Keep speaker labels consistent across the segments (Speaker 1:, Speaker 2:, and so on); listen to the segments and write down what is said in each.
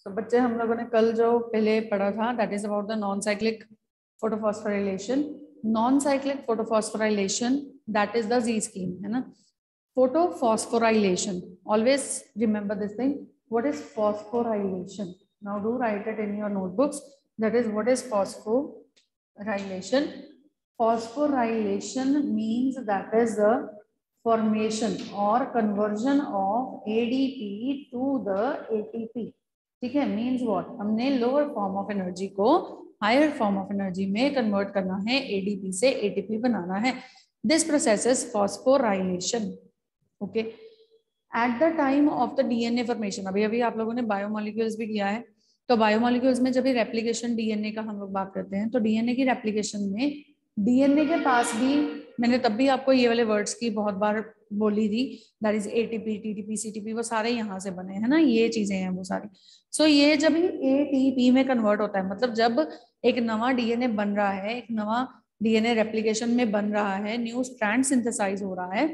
Speaker 1: तो बच्चे हम लोगों ने कल जो पहले पढ़ा था that is about the non cyclic photophosphorylation. Non cyclic photophosphorylation that is the Z scheme, है ना. Photophosphorylation, always remember this thing. What is phosphorylation? Now do write it in your notebooks. That is what is phosphorylation. Phosphorylation means that is the formation or conversion of ADP to the ATP. ठीक है. Means what, हमने lower form of energy को higher form of energy में convert करना है, ADP से ATP बनाना है. This process is phosphorylation. Okay. At the time of the DNA formation, अभी अभी आप लोगों ने बायोमोलिक्यूल्स भी किया है, तो बायोमोलिक्यूल्स में जब भी रेप्लिकेशन डीएनए का हम लोग बात करते हैं, तो डीएनए की रेप्लिकेशन में डीएनए के पास भी, मैंने तब भी आपको ये वाले वर्ड्स की बहुत बार बोली थी, that is ATP, TTP, CTP, वो सारे यहाँ से बने हैं ना, ये चीजें हैं वो सारी. सो ये जब एटीपी में कन्वर्ट होता है, मतलब जब एक नवा डीएनए बन रहा है, एक नवा डीएनए रेप्लिकेशन में बन रहा है, न्यू स्ट्रैंड सिंथेसाइज हो रहा है,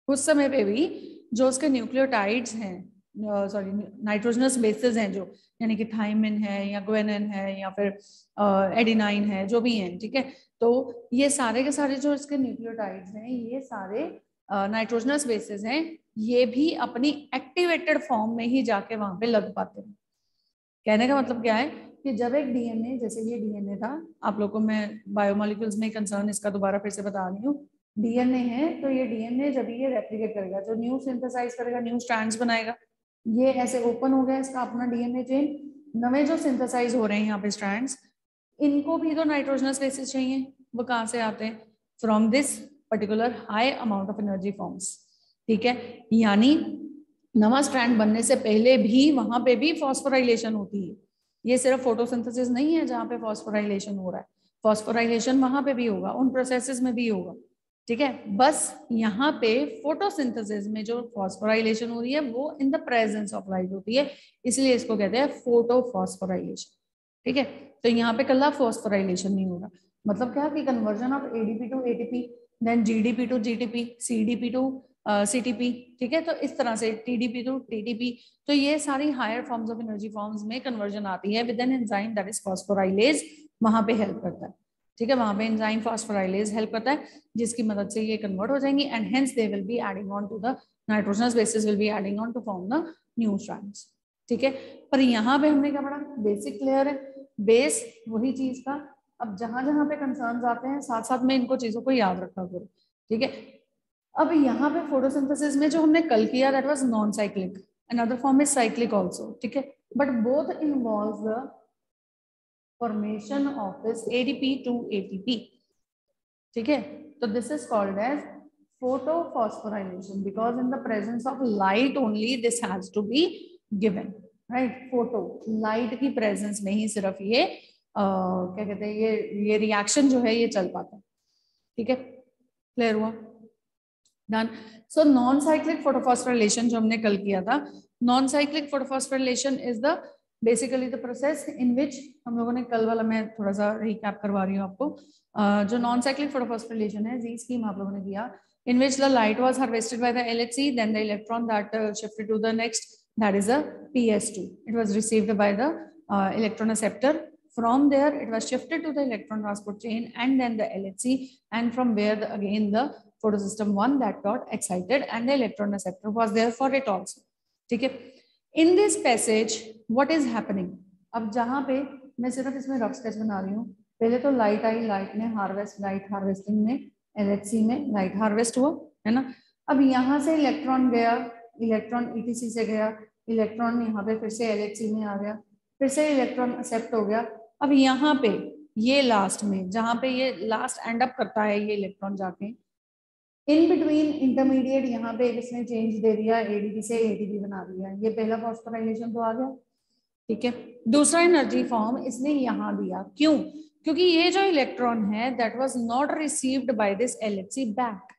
Speaker 1: उस समय पे भी जो उसके न्यूक्लियोटाइड्स हैं, सॉरी नाइट्रोजनस बेसेस हैं, जो यानी कि थाइमिन है या ग्वेनिन है या फिर एडिनाइन है, जो भी हैं, ठीक है. तो ये सारे के सारे जो इसके न्यूक्लियोटाइड्स हैं, ये सारे नाइट्रोजनस बेसेस हैं, ये भी अपनी एक्टिवेटेड फॉर्म में ही जाके वहां पे लग पाते हैं. कहने का मतलब क्या है कि जब एक डीएनए, जैसे ये डीएनए था, आप लोगों को मैं बायोमोलिक्यूल्स में कंसर्न इसका दोबारा फिर से बता रही हूँ. डीएनए है, तो ये डीएनए जब ये रेप्लिकेट करेगा, जो न्यू सिंथेसाइज करेगा, न्यू स्ट्रैंड्स बनाएगा, ये ऐसे ओपन हो गया इसका अपना डीएनए चेन. नवे जो सिंथेसाइज हो रहे हैं यहाँ पे स्ट्रैंड्स, इनको भी तो नाइट्रोजनस बेसिस चाहिए. वो कहाँ से आते हैं? From this particular high amount of energy forms. ठीक है. यानी नवा स्ट्रैंड बनने से पहले भी वहां पे भी फॉस्फोराइलेशन होती है. ये सिर्फ फोटोसिंथेसिस नहीं है जहाँ पे फॉस्फोराइलेशन हो रहा है, फॉस्फोराइलेशन वहां पे भी होगा, उन प्रोसेसेस में भी होगा. ठीक है. बस यहाँ पे फोटोसिंथेसिस में जो फॉस्फोराइलेशन हो रही है वो इन द प्रेजेंस ऑफ लाइट होती है, इसलिए इसको कहते हैं फोटोफॉस्फोराइलेशन. ठीक है. तो यहाँ पे कल फॉस्फोराइलेशन नहीं हो रहा. मतलब क्या कि conversion of ADP to ATP, then GDP to GTP, CDP to CTP. ठीक है. तो इस तरह से टीडीपी टू टीटीपी. तो ये सारी higher forms of energy forms में कन्वर्जन आती है with an enzyme that is phosphorylase. वहां पे हेल्प करता है. ठीक है. वहां पे एंजाइम फॉस्फोराइलेज हेल्प करता है, जिसकी मदद से ये कन्वर्ट हो जाएंगी and hence they will be adding on to the nitrogenous bases will be adding on to form the new strands. ठीक है. पर यहाँ पे हमने क्या पढ़ा? बेसिक क्लियर है, बेस वही चीज का. अब जहां जहां पे कंसर्न्स आते हैं साथ साथ में इनको चीजों को याद रखा करो. ठीक है. अब यहाँ पे फोटोसिंथेसिस में जो हमने कल किया that was non cyclic, another form is cyclic also. ठीक है. But both involves the formation of this ADP to ATP. ठीक है. तो this is called as photophosphorylation because in the presence of light only this has to be given. Right. Photo, light की presence में ही सिर्फ ये क्या कहते हैं, ये रिएक्शन जो है ये चल पाता है. ठीक है. क्लियर हुआ? Done. So non cyclic photophosphorylation जो हमने कल किया था, non cyclic photophosphorylation is the basically the process in which, हम लोगों ने कल वाला, मैं थोड़ा सा रिकैप करवा रही हूँ आपको. जो नॉन साइक्लिक फोटोफॉस्फोराइलेशन है, जी स्कीम आप लोगों ने किया, in which the light was harvested by the LHC, then the electron that shifted to the next, that is a PS2. It was received by the electron acceptor. From there, it was shifted to the electron transport chain and then the LHC, and from where again the photosystem 1 that got excited and the electron acceptor was there for it also. ठीक है. In this passage, what is happening? अब जहाँ पे मैं सिर्फ इसमें rough sketch बना रही हूँ, पहले तो लाइट आई, लाइट ने लाइट हार्वेस्टिंग में LHC में लाइट हार्वेस्ट हुआ, है ना. अब यहाँ से इलेक्ट्रॉन गया, इलेक्ट्रॉन ETC से गया, इलेक्ट्रॉन यहाँ पे फिर से LHC में आ गया, फिर से इलेक्ट्रॉन एक्सेप्ट हो गया. अब यहाँ पे ये लास्ट में जहाँ पे ये लास्ट एंड अप करता है ये इलेक्ट्रॉन जाके, इन बिटवीन इंटरमीडिएट यहाँ पे इसने चेंज दे दिया, ADP से ATP बना दिया. ये पहला फॉस्फोराइलेशन तो आ गया. ठीक है. दूसरा एनर्जी फॉर्म इसने यहाँ दिया. क्यों? क्योंकि ये जो इलेक्ट्रॉन है that was not received by this LHC back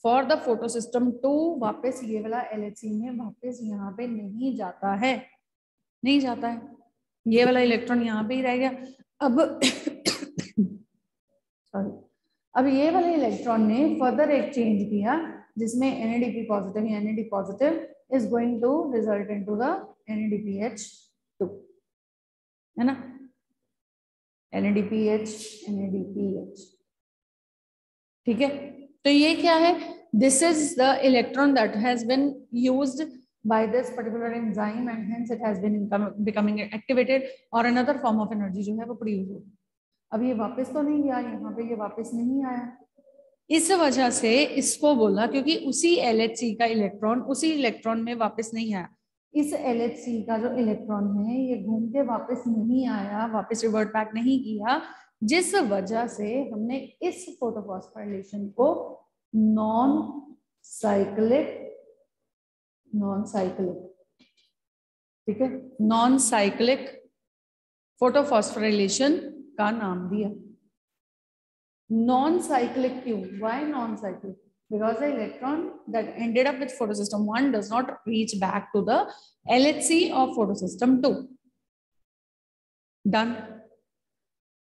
Speaker 1: for the photosystem 2. वापस ये वाला LHC में वापस यहाँ पे नहीं जाता है, नहीं जाता है. ये वाला इलेक्ट्रॉन यहाँ पे ही रह गया. अब सॉरी, अब ये वाले इलेक्ट्रॉन ने फर्दर एक चेंज किया जिसमें NADP पॉजिटिव या NAD positive is going to result into the NADPH2, है ना, NADPH, NADPH, ठीक है। तो ये क्या है, this is the electron that has been used by this particular enzyme and hence it has been becoming activated और another form of energy जो है वो प्रोड्यूस होगी। अब ये वापस तो नहीं गया, यहाँ पे ये वापस नहीं आया, इस वजह से इसको बोला, क्योंकि उसी LHC का इलेक्ट्रॉन उसी इलेक्ट्रॉन में वापस नहीं आया। इस LHC का जो इलेक्ट्रॉन है ये घूम के वापस नहीं आया, वापस रिवर्ट बैक नहीं किया, जिस वजह से हमने इस फोटोफॉस्फोराइलेशन को नॉन साइक्लिक, ठीक है, नॉन साइक्लिक फोटोफॉस्फोराइलेशन का नाम दिया। नॉन साइक्लिक क्यों? Why non cyclic? Because the electron that ended up with photosystem 1 does not reach back to the LHC of photosystem 2. Done?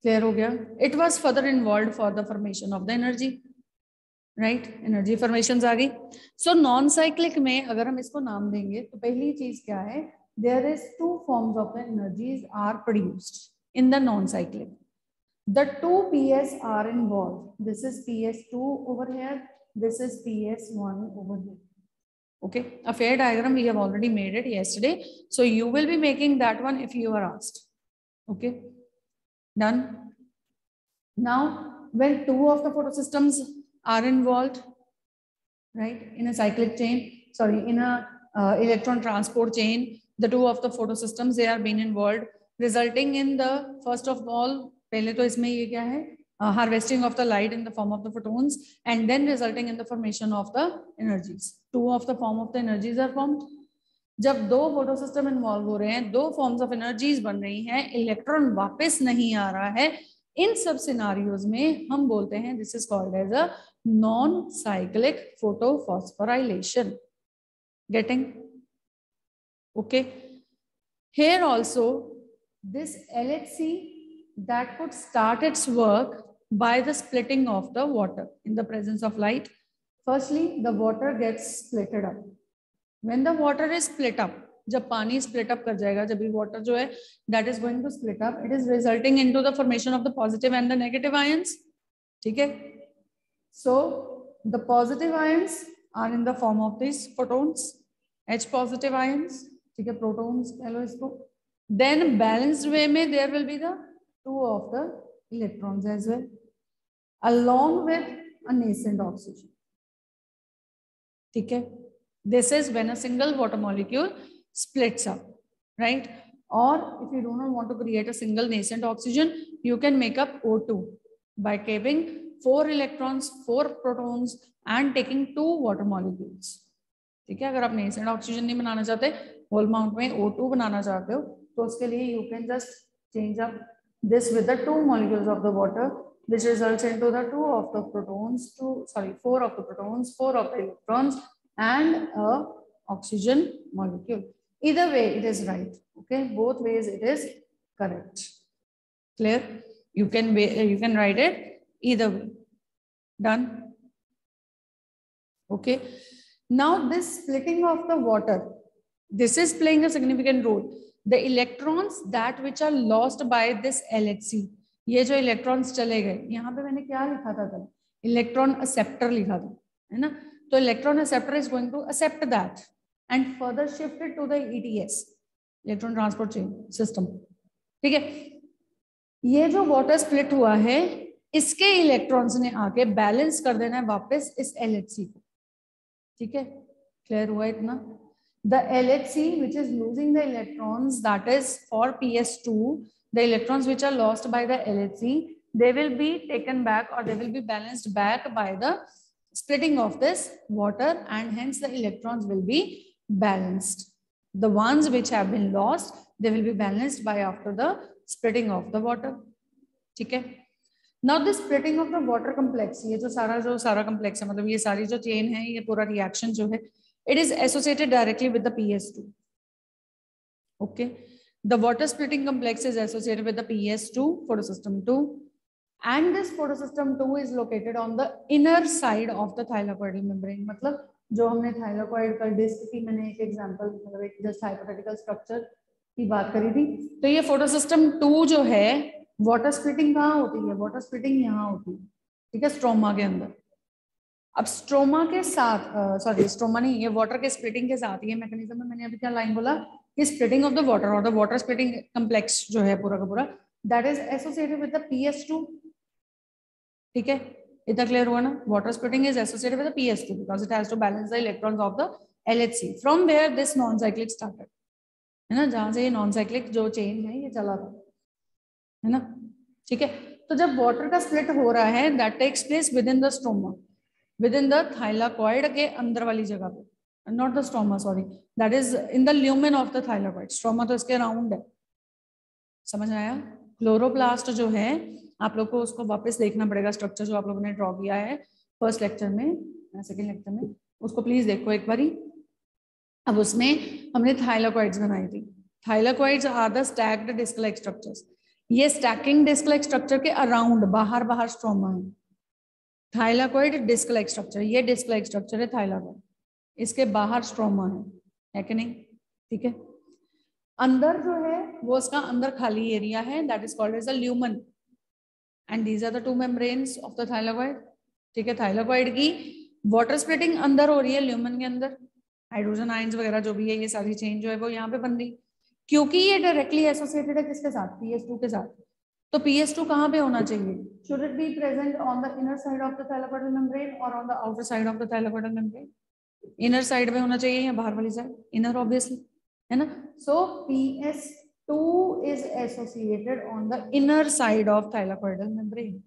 Speaker 1: Clear हो गया? It was further involved for the formation of the energy. Right, energy formations आ गई। So non cyclic में अगर हम इसको नाम देंगे तो पहली चीज क्या है, there is two forms of the energies are produced in the non cyclic. The two PS are involve, this is PS2 over here, this is PS1 over here. Okay, a fair diagram we have already made it yesterday, so you will be making that one if you are asked. Okay, done. Now when two of the photosystems are involved, right, in a cyclic chain, sorry, in a electron transport chain, the two of the photosystems, they are being involved, resulting in the, first of all, पहले तो इसमें ये क्या है, harvesting of the light in the form of the photons, and then resulting in the formation of the energies. Two of the form of the energies are formed. जब दो photosystem involve हो रहे हैं, दो फॉर्म्स ऑफ एनर्जीज बन रही हैं, electron वापस नहीं आ रहा है, इन सब सिनारियोज में हम बोलते हैं this is called as a non cyclic photophosphorylation. Getting? Okay, here also this LHC that could start its work by the splitting of the water in the presence of light. Firstly, the water gets splitted up. When the water is split up, जब पानी split up कर जाएगा, जब भी water जो है that is going to split up, it is resulting into the formation of the positive and the negative ions. ठीक है, so the positive ions are in the form of this photons, H positive ions, ठीक है, protons कह लो इसको। Then balanced way में there will be the two of the electrons as well along with a nascent oxygen। ठीक है, this is when a single water molecule splits up, right? Or if you do not want to create a single nascent oxygen, you can make up O2 by keeping 4 electrons, 4 protons and taking 2 water molecules. ठीक है, अगर आप nascent oxygen नहीं बनाना चाहते, whole amount में O2 बनाना चाहते हो, तो उसके लिए you can just change up this with the 2 molecules of the water, which results into the 4 of the protons, 4 of the electrons and a oxygen molecule. Either way it is right, okay, both ways it is correct. Clear? You can write it either way. Done? Okay, now this splitting of the water, this is playing a significant role. The electrons that which are lost by this LHC, ये जो electrons चले गए, यहाँ पे मैंने क्या लिखा था कल, इलेक्ट्रॉन एक्सेप्टर लिखा था, है ना, तो electron acceptor is going to accept that and further shifted to the ETS, electron transport chain system. ठीक है, ये जो वाटर स्प्लिट हुआ है, इसके इलेक्ट्रॉन्स ने आके बैलेंस कर देना है वापस इस LHC को। ठीक है, क्लियर हुआ इतना? The LHC which is losing the electrons, that is for PS2, the electrons which are lost by the LHC, they will be taken back or they will be balanced back by the splitting of this water, and hence the electrons will be balanced. The ones which have been lost, they will be balanced by after the splitting of the water. ठीक है, now the splitting of the water complex, ये जो सारा complex है, मतलब ये सारी जो chain है, ये पूरा reaction जो है, it is associated directly with the PS2. Okay, the water splitting complex is associated with the PS2 photosystem 2. and this photosystem 2 is located on the inner side of the thylakoidal membrane. मतलब जो हमने thylakoid का disc की मैंने एक example मतलब एक just hypothetical structure की बात करी थी, तो ये फोटोसिस्टम 2 जो है वाटर स्प्लिटिंग कहाँ होती है, वाटर स्प्लिटिंग यहाँ होती है, ठीक है, स्ट्रोमा के अंदर। अब स्ट्रोमा के साथ सॉरी स्ट्रोमा नहीं, ये वाटर के स्प्लिटिंग के साथ ये मैकेनिज्म में मैंने अभी क्या लाइन बोला कि स्प्लिटिंग ऑफ द वाटर और द वाटर स्प्लिटिंग कम्प्लेक्स जो है पूरा का पूरा that is associated with the PS2, ठीक है, इतना क्लियर हुआ ना। Water splitting is associated with the PS2 because it has to balance the electrons of the LHC from where this non cyclic started, है ना, जहां से ये नॉन साइक्लिक जो चेन है ये चला था, है ना, ठीक है। तो जब वाटर का स्प्लिट हो रहा है that takes place within the stroma, within the thylakoid के अंदर वाली जगह पे, not the stroma sorry, that is in the lumen of the thylakoid, stroma तो इसके अराउंड है, समझ आया। क्लोरोप्लास्ट जो है आप लोग को उसको वापस देखना पड़ेगा, स्ट्रक्चर जो आप लोगों ने ड्रॉ किया है फर्स्ट लेक्चर में, सेकंड लेक्चर में, उसको प्लीज देखो एक बारी। अब उसमें हमने थाइलाकॉइड्स बनाई थी, thylakoids are the stacked disc like structures, ये स्टैकिंग डिस्क लाइक स्ट्रक्चर के अराउंड बाहर बाहर स्ट्रोमा है, थाइलाकॉइड डिस्क लाइक स्ट्रक्चर, ये डिस्क लाइक स्ट्रक्चर है थाइलाकॉइड, इसके बाहर स्ट्रोमा है कि नहीं, ठीक है। अंदर जो है वो उसका अंदर खाली एरिया है that is called as a lumen and these are the two membranes of the thylakoid, ठीक है। थाइलाकॉइड की वाटर स्प्लिटिंग अंदर हो रही है ल्यूमन के अंदर, हाइड्रोजन आयंस वगैरह जो भी है ये सारी चेन जो है वो यहाँ पे बन रही, क्योंकि ये डायरेक्टली एसोसिएटेड है किसके साथ, PS2 के साथ। तो PS2 कहाँ पे होना चाहिए, should it be present on the inner side of the thylakoidal membrane और on the outer side of the thylakoidal membrane, inner side में होना चाहिए या बाहर वाली साइड, इनर ऑब्वियसली, है ना। सो PS2 is associated on the inner side of thylakoidal membrane.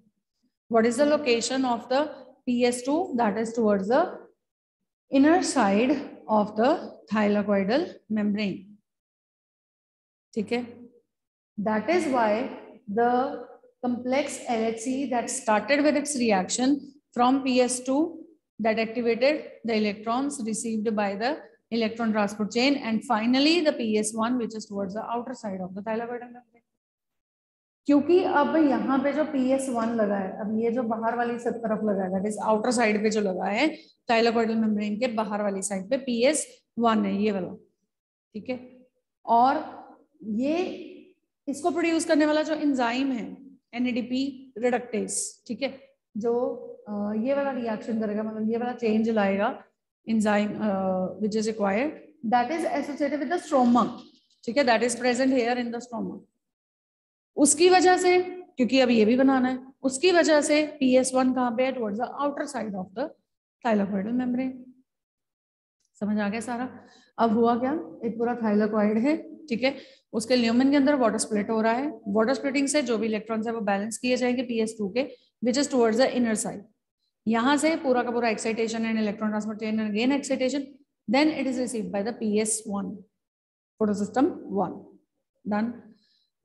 Speaker 1: What is the location of the PS2? That is towards the inner side of the thylakoidal membrane, ठीक है। That is why the complex LHC that started with its reaction from PS2 that activated the electrons received by the electron transport chain and finally the PS1 which is towards the outer side of the thylakoidal membrane. क्योंकि अब यहाँ पे जो PS1 लगा है, अब ये जो बाहर वाली सब तरफ लगा है दैट इज आउटर साइड पे जो लगा है थाइलाकॉइडल मेम्ब्रेन के बाहर वाली साइड पे PS1 है ये वाला, ठीक है। और ये इसको प्रोड्यूस करने वाला जो एंजाइम है NADP रिडक्टेस, ठीक है, जो ये वाला रिएक्शन करेगा मतलब ये वाला चेंज लाएगा enzyme which is required that is associated with the stroma, ठीक है, that is present here in the stroma. उसकी वजह से क्योंकि अब ये भी बनाना है, उसकी वजह से PS1 कहाँ पे है, towards the outer side of the thylakoidal membrane, समझ आ गया सारा। अब हुआ क्या, एक पूरा थाइलाकॉइड है, ठीक है, उसके ल्यूमेन के अंदर वाटर स्प्लिट हो रहा है, वाटर स्प्लिटिंग से जो भी इलेक्ट्रॉन्स है वो बैलेंस किए जाएंगे PS2 के which is towards the inner side, यहाँ से पूरा का पूरा excitation and electron transfer chain and again excitation, then it is received by the PS1 photosystem 1 done.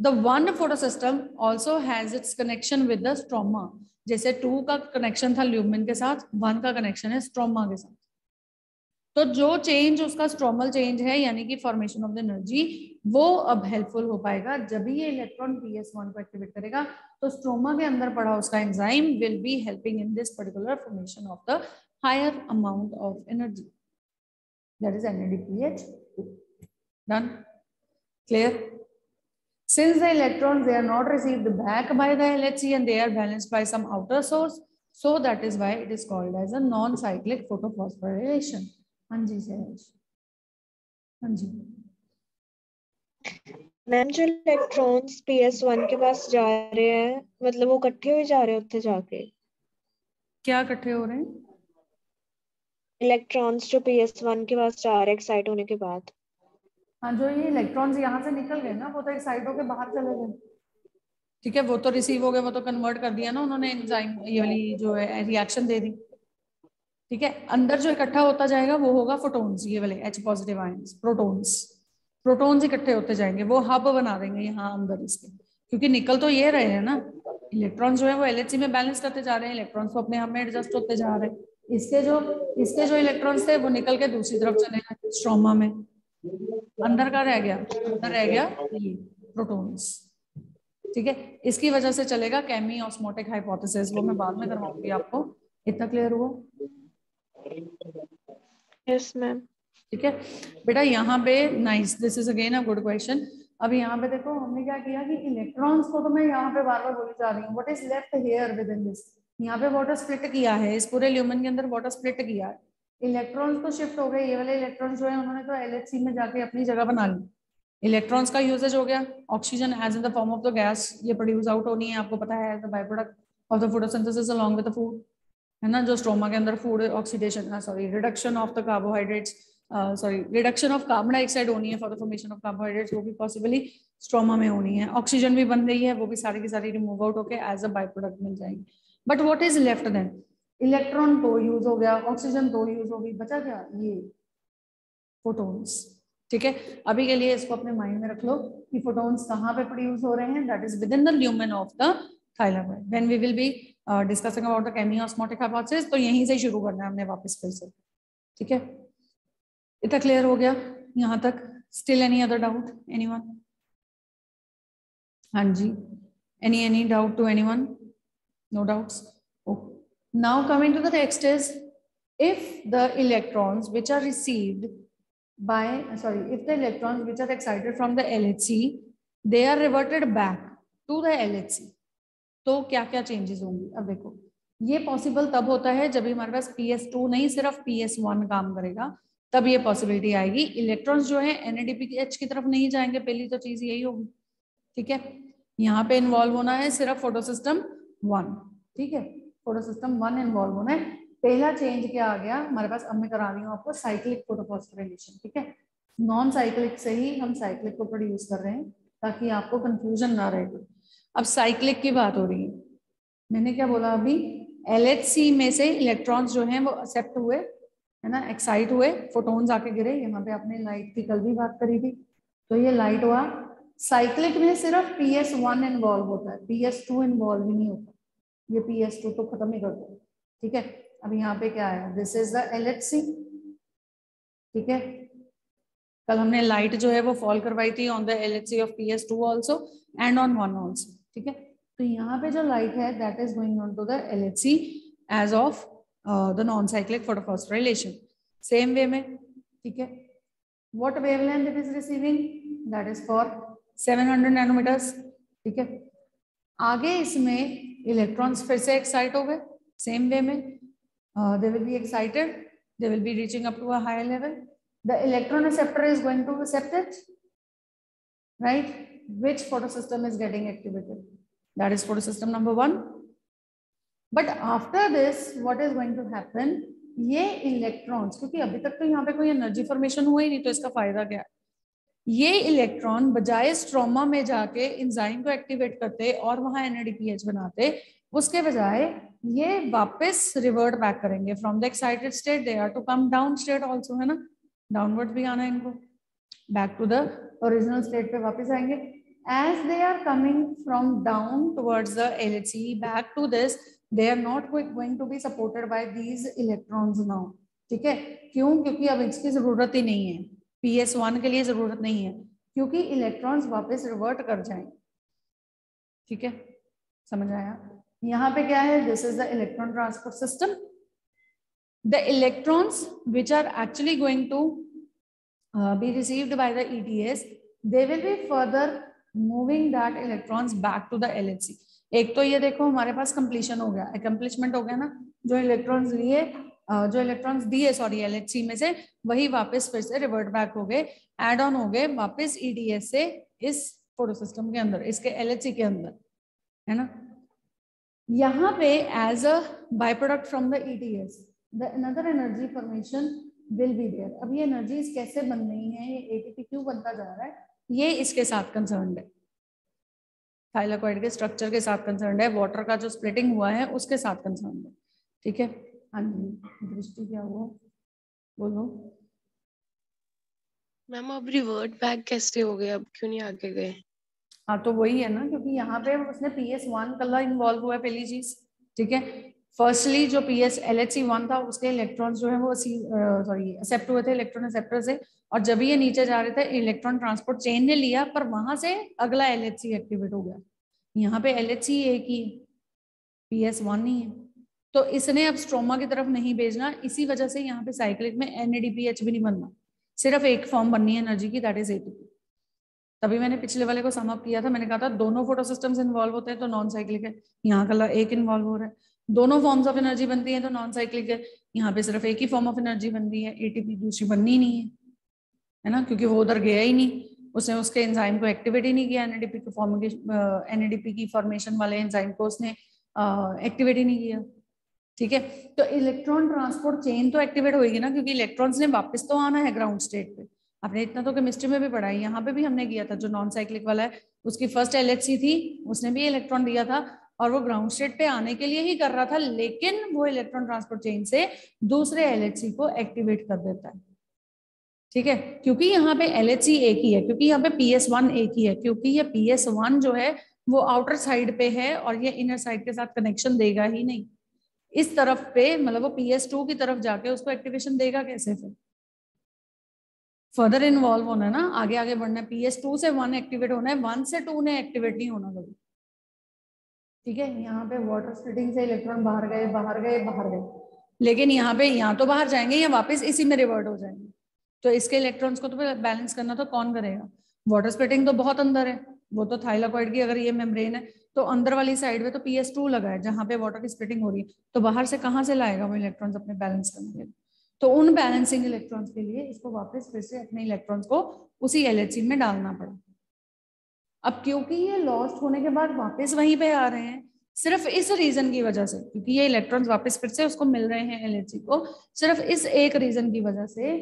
Speaker 1: The one photosystem also has its connection with the stroma, जैसे 2 का connection था lumen के साथ, 1 का कनेक्शन है स्ट्रोमा के साथ। तो जो चेंज उसका स्ट्रोमल चेंज है यानी कि फॉर्मेशन ऑफ द एनर्जी, वो अब हेल्पफुल हो पाएगा जब भी ये इलेक्ट्रॉन PS1 को एक्टिवेट करेगा, तो स्ट्रोमा के अंदर पड़ा उसका enzyme will be helping in this particular formation of the higher amount of energy that is NADPH2 done clear. Since the electrons they are not received back by the LHC and they are balanced by some outer source, so that is why it is called as a non-cyclic photophosphorylation. हाँ जी सहज, हाँ जी
Speaker 2: ma'am, जो electrons PS1 के पास जा रहे हैं मतलब वो इकट्ठे हुए जा रहे हैं उत्ते जाके,
Speaker 1: क्या इकट्ठे हो रहे हैं,
Speaker 2: इलेक्ट्रॉन्स जो PS1 के पास जा रहे हैं एक्साइट होने के बाद।
Speaker 1: हाँ, जो ये इलेक्ट्रॉन्स यहाँ से निकल गए ना वो तो एक्साइट होके बाहर चले गए, ठीक है, वो तो रिसीव हो गए, वो तो कन्वर्ट कर दिया ना उन्होंने एंजाइम, ये वाली जो है रिएक्शन दे दी, ठीक है। अंदर जो इकट्ठा होता जाएगा वो होगा फोटोन्स, ये वाले H positive ions, protons, protons इकट्ठे होते जाएंगे, वो हब बना देंगे यहाँ अंदर इसके, क्योंकि निकल तो ये रहे हैं ना इलेक्ट्रॉन जो है वो LHC में बैलेंस करते जा रहे हैं, इलेक्ट्रॉन्स तो अपने आप में एडजस्ट होते जा रहे हैं, इसके जो इलेक्ट्रॉन्स थे वो निकल के दूसरी तरफ चले गए स्ट्रोमा में, अंदर का रह गया, अंदर रह गया ये प्रोटोन्स, ठीक है, इसकी वजह से चलेगा केमी ऑस्मोटिक हाइपोथेसिस, वो मैं बाद में करवाऊंगी आपको। इतना क्लियर हुआ?
Speaker 2: Yes ma'am.
Speaker 1: ठीक है बेटा, यहाँ पे nice, this is again a good question. अब यहाँ पे देखो हमने क्या किया कि इलेक्ट्रॉन्स को तो मैं यहाँ पे बार बार बोली जा रही हूँ, what is left here with in this, यहाँ पे वाटर स्प्लिट किया है, इस पूरे ल्यूमेन के अंदर वाटर स्प्लिट किया है, इलेक्ट्रॉन्स तो शिफ्ट हो गए, ये वाले इलेक्ट्रॉन्स जो है उन्होंने तो LHC में जाके अपनी जगह बना ली, इलेक्ट्रॉन्स का यूजेज हो गया, oxygen as in the form of the gas ये प्रोड्यूस आउट होनी है, आपको पता है, as the by product of the photosynthesis along with the food, है ना, जो स्टोमा के अंदर food oxidation sorry reduction of the carbohydrates sorry reduction of carbon dioxide होनी है for the formation of carbohydrates, वो भी पॉसिबली स्ट्रोमा में होनी है, ऑक्सीजन भी बन रही है, वो भी सारी की सारी रिमूव आउट होके एज अ बाय प्रोडक्ट मिल जाएगी। But what is left then, electron तो यूज हो गया, ऑक्सीजन तो यूज हो गई, बचा क्या, ये फोटोन्स। ठीक है, अभी के लिए इसको अपने माइंड में रख लो कि फोटोन्स कहाँ पे प्रोड्यूस हो रहे हैं, that is within the lumen of the thylakoid. When we will be discussing about the chemiosmotic hypothesis, तो यहीं से शुरू करना है हमने वापस फिर से। ठीक है, इतना क्लियर हो गया यहाँ तक? Still any other doubt anyone? हाँ जी, any doubt to anyone? No doubts? Now coming to the next is, if the electrons which are received by if the electrons which are excited from the LHC they are reverted back to the LHC, तो क्या क्या changes होंगी? अब देखो, ये possible तब होता है जब हमारे पास PS2 नहीं सिर्फ PS1 काम करेगा, तब ये पॉसिबिलिटी आएगी। इलेक्ट्रॉन्स जो है NADPH की तरफ नहीं जाएंगे, पहली तो चीज यही होगी। ठीक है, यहाँ पे इन्वॉल्व होना है सिर्फ फोटोसिस्टम 1। ठीक है, फोटोसिस्टम 1 इन्वॉल्व होना है। पहला चेंज क्या आ गया हमारे पास, अब मैं करा रही हूँ आपको साइक्लिक फोटोफॉस्फोराइलेशन। ठीक है, नॉन साइक्लिक से ही हम साइक्लिक को प्रोड्यूस कर रहे हैं ताकि आपको कंफ्यूजन ना रहे। अब साइक्लिक की बात हो रही है, मैंने क्या बोला अभी, LHC में से इलेक्ट्रॉन्स जो हैं वो एक्सेप्ट हुए, है ना, एक्साइट हुए, फोटोन्स आके गिरे। यहाँ पे आपने लाइट की कल भी बात करी थी, तो ये लाइट हुआ। साइक्लिक में सिर्फ PS1 इन्वॉल्व होता है, PS2 इन्वॉल्व ही नहीं होता, ये PS2 तो खत्म ही कर दो। ठीक है, अब यहाँ पे क्या है, दिस इज द LHC। ठीक है, कल हमने लाइट जो है वो फॉल करवाई थी on the LHC of PS2 also and on 1 also. ठीक है, तो यहाँ पे जो लाइट है that is going on to the LHC as of the non cyclic photophosphorylation. Same way में, ठीक है, what wavelength it is receiving, that is for 700 nanometers. ठीक है, आगे इसमें इलेक्ट्रॉन्स फिर से एक्साइट हो गए, सेम वे में they will be excited, they will be reaching up to a higher level, the electron receptor is going to accept it, right? Which photosystem is getting activated? That is photosystem number 1. But after this what is going to happen, ये electrons, क्योंकि अभी तक तो यहाँ पे कोई energy formation हुआ ही नहीं, तो इसका फायदा क्या है, ये इलेक्ट्रॉन बजाय स्ट्रोमा में जाके एंजाइम को एक्टिवेट करते और वहां NADPH बनाते, उसके बजाय ये वापस रिवर्ट बैक करेंगे from the excited state, they are to come down state also, है ना, डाउनवर्ड भी आना है इनको, back to the original state पे वापस आएंगे। As they are coming from down towards the LHC back to this, they are not going to be supported by these electrons now. ठीक है, क्यों? क्योंकि अब इसकी जरूरत ही नहीं है, PS1 के लिए जरूरत नहीं है, क्योंकि इलेक्ट्रॉन्स वापस रिवर्ट कर जाएंगे। ठीक है, समझ आया? यहाँ पे क्या है, this is the electron transport system, the electrons which are actually going to be received by the ETS, they will be further moving that electrons back to the LHC। एक तो ये देखो हमारे पास कंप्लीशन हो गया, अकम्प्लिशमेंट हो गया ना, जो इलेक्ट्रॉन्स दिए सॉरी LHC में से, वही वापस फिर से रिवर्ट बैक हो गए, एड ऑन हो गए वापस ETS से इस फोटोसिस्टम के अंदर, इसके LHC के अंदर, है ना। यहाँ पे as a by product from the ETS the another energy formation will be there. अब ये एनर्जीज कैसे बन रही हैं, ये ATP क्यों बनता जा रहा है, ये इसके साथ कंसर्न्ड है, थाइलाकोइड के स्ट्रक्चर के साथ कंसर्न्ड है, वाटर का जो स्प्लिटिंग हुआ है उसके साथ कंसर्न्ड है। ठीक है, हाँ जी दृष्टि क्या हुआ, बोलो।
Speaker 3: मैम अब रिवर्ट बैक कैसे हो गए, अब क्यों नहीं आगे गए?
Speaker 1: हाँ तो वही है ना, क्योंकि यहाँ पे उसने PS1 कलर इन्वॉल्व हुआ है पहली चीज। ठीक है, फर्स्टली जो LHC1 था उसके इलेक्ट्रॉन्स जो है वो एक्सेप्ट हुए थे इलेक्ट्रॉन एक्सेप्टर से, और जब ये नीचे जा रहे थे इलेक्ट्रॉन ट्रांसपोर्ट चेन ने लिया, पर वहां से अगला LHC एक्टिवेट हो गया। यहाँ पे LHC एक ही है, PS1 नहीं है, तो इसने अब स्ट्रोमा की तरफ नहीं भेजना, इसी वजह से यहाँ पे साइक्लिक में NADPH भी नहीं बनना, सिर्फ एक फॉर्म बननी है एनर्जी की, दैट इज ATP। तभी मैंने पिछले वाले को सम अप किया था, मैंने कहा था दोनों फोटोसिस्टम्स इन्वॉल्व होते हैं तो नॉन साइक्लिक है, यहाँ कलर एक इन्वॉल्व हो रहा है, दोनों फॉर्म्स ऑफ एनर्जी बनती है तो नॉन साइक्लिक है, यहाँ पे सिर्फ एक ही फॉर्म ऑफ एनर्जी बन रही है, ATP दूसरी बननी ही नहीं है ना, क्योंकि वो उधर गया ही नहीं, उसने उसके एंजाइम को एक्टिवेट ही नहीं किया, NADP की फॉर्मेशन वाले एंजाइम को उसने एक्टिवेट ही नहीं किया। ठीक है, तो इलेक्ट्रॉन ट्रांसपोर्ट चेन तो एक्टिवेट होगी ना, क्योंकि इलेक्ट्रॉन्स ने वापस तो आना है ग्राउंड स्टेट पे। आपने इतना तो केमिस्ट्री में भी पढ़ा है, यहाँ पे भी हमने किया था, जो नॉन साइक्लिक वाला है उसकी फर्स्ट LHC थी, उसने भी इलेक्ट्रॉन दिया था और वो ग्राउंड स्टेट पे आने के लिए ही कर रहा था, लेकिन वो इलेक्ट्रॉन ट्रांसपोर्ट चेन से दूसरे LHC को एक्टिवेट कर देता है। ठीक है, क्योंकि यहाँ पे LHC एक ही है, क्योंकि यहाँ पे PS1 एक ही है, क्योंकि ये PS1 जो है वो आउटर साइड पे है और ये इनर साइड के साथ कनेक्शन देगा ही नहीं, इस तरफ पे, मतलब वो PS2 की तरफ जाके उसको एक्टिवेशन देगा कैसे, फिर फर्दर इन्वॉल्व होना है ना, आगे आगे बढ़ना है, PS2 से 1 एक्टिवेट होना है, 1 से 2 ने एक्टिवेट नहीं होना कभी। ठीक है, यहाँ पे वाटर स्प्लिटिंग से इलेक्ट्रॉन बाहर गए बाहर गए बाहर गए, लेकिन यहाँ पे या तो बाहर जाएंगे या वापस इसी में रिवर्ट हो जाएंगे, तो इसके इलेक्ट्रॉन्स को तो बैलेंस करना तो कौन करेगा, वाटर स्प्लिटिंग तो बहुत अंदर है, वो तो थाइलाकॉइड की, अगर ये मेम्ब्रेन है तो अंदर वाली साइड में तो PS2 लगा है जहां पे वाटर की स्प्लिटिंग हो रही है, तो बाहर से कहां से लाएगा वो इलेक्ट्रॉन्स अपने बैलेंस करने के लिए, तो उन बैलेंसिंग इलेक्ट्रॉन्स के लिए इसको वापस फिर से अपने इलेक्ट्रॉन्स को उसी LHC में डालना पड़ा। अब क्योंकि ये लॉस्ट होने के बाद वापस वहीं पे आ रहे हैं, सिर्फ इस रीजन की वजह से, क्योंकि ये इलेक्ट्रॉन्स वापस फिर से उसको मिल रहे हैं LHC को, सिर्फ इस एक रीजन की वजह से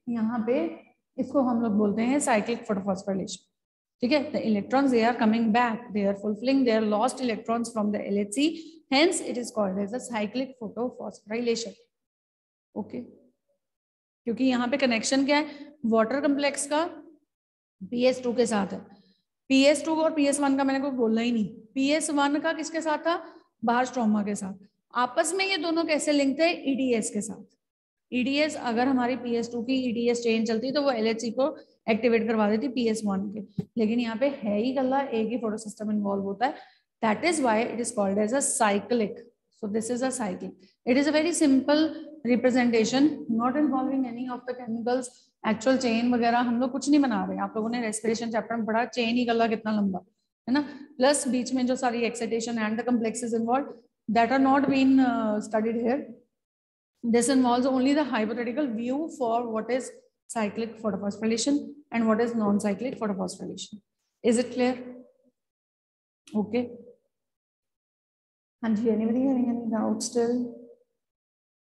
Speaker 1: यहाँ पे इसको हम लोग बोलते हैं साइक्लिक फोटोफॉस्फोराइलेशन। ठीक है, the electrons they are coming back, they are fulfilling their lost electrons from the LHC, hence it is called as a cyclic photophosphorylation. Okay, क्योंकि यहाँ पे कनेक्शन क्या है, वाटर कम्प्लेक्स का PS2 के साथ है, PS2 और PS1 का मैंने कोई बोलना ही नहीं, PS1 का किसके साथ था, बाहर स्ट्रोमा के साथ, आपस में ये दोनों कैसे लिंक थे, EDS के साथ। EDS अगर हमारी PS2 की EDS चेन चलती तो वो LHC को एक्टिवेट करवा देती PS1 के, लेकिन यहाँ पे है ही कल्ला, एक ही फोटो सिस्टम इन्वॉल्व होता है, that is why it is called as a cyclic. So this is a cyclic, it is a very simple representation, not involving any of the chemicals, actual chain वगैरह हम लोग कुछ नहीं बना रहे हैं, आप लोगों ने रेस्पिरेशन चैप्टर में पढ़ा, चेन ही कल्ला कितना लंबा है ना, प्लस बीच में जो सारी excitation and the complexes involve, that are not been studied here. This involves only the hypothetical view for what is cyclic photophosphorylation and what is non-cyclic photophosphorylation. Is it clear? Okay. And anybody having any doubts still?